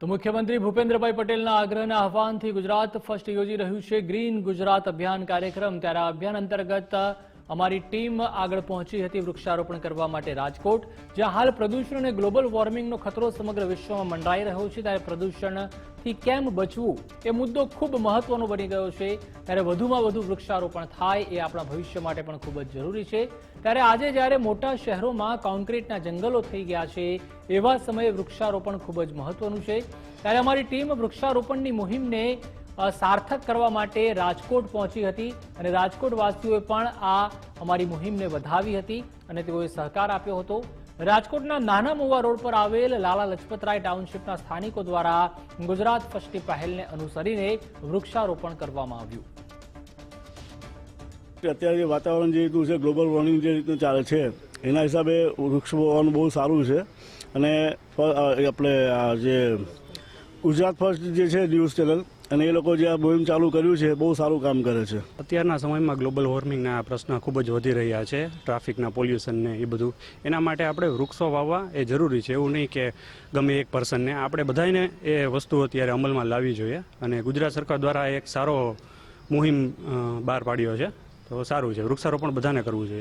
તો મુખ્યમંત્રી ભૂપેન્દ્રભાઈ પટેલના આગ્રહના આહવાનથી ગુજરાત ફર્સ્ટ યોજી રહ્યું છે ગ્રીન ગુજરાત અભિયાન કાર્યક્રમ। ત્યારે આ અભિયાન અંતર્ગત અમારી ટીમ આગળ પહોંચી હતી વૃક્ષારોપણ કરવા માટે રાજકોટ, જ્યાં હાલ પ્રદૂષણ અને ગ્લોબલ વોર્મિંગનો ખતરો સમગ્ર વિશ્વમાં મંડરાઈ રહ્યો છે। ત્યારે પ્રદૂષણથી કેમ બચવું એ મુદ્દો ખૂબ મહત્વનો બની ગયો છે। ત્યારે વધુમાં વધુ વૃક્ષારોપણ થાય એ આપણા ભવિષ્ય માટે પણ ખૂબ જ જરૂરી છે। ત્યારે આજે જ્યારે મોટા શહેરોમાં કોન્ક્રીટના જંગલો થઈ ગયા છે, એવા સમયે વૃક્ષારોપણ ખૂબ જ મહત્વનું છે। ત્યારે અમારી ટીમ વૃક્ષારોપણની મુહિમને સાર્થક કરવા માટે રાજકોટ પહોંચી હતી અને રાજકોટ વાસીઓએ પણ આ અમારી મુહિમને વધાવી હતી અને તેઓએ સહકાર આપ્યો હતો। રાજકોટના નાના મોવા રોડ પર આવેલ લાલા લજપતરાય ટાઉનશીપના સ્થાનિકો દ્વારા ગુજરાત ફર્સ્ટની પહેલને અનુસરીને વૃક્ષારોપણ કરવામાં આવ્યું। અત્યારે જે વાતાવરણ જે રીતનું છે, ગ્લોબલ વોર્મિંગ જે રીતનું ચાલે છે, એના હિસાબે વૃક્ષ વાવવાનું બહુ સારું છે। અને આપણે જે ગુજરાત ફર્સ્ટ જે છે ન્યૂઝ ચેનલ અને એ લોકો જે આ મુહિમ ચાલુ કર્યું છે, બહુ સારું કામ કરે છે। અત્યારના સમયમાં ગ્લોબલ વોર્મિંગના પ્રશ્ન ખૂબ જ વધી રહ્યા છે, ટ્રાફિકના પોલ્યુશનને એ બધું, એના માટે આપણે વૃક્ષો વાવવા એ જરૂરી છે। એવું નહીં કે ગમે એક પર્સનને, આપણે બધાને એ વસ્તુ અત્યારે અમલમાં લાવવી જોઈએ અને ગુજરાત સરકાર દ્વારા એક સારો મુહિમ બહાર પાડ્યો છે, તો સારું છે, વૃક્ષારોપણ બધાને કરવું જોઈએ।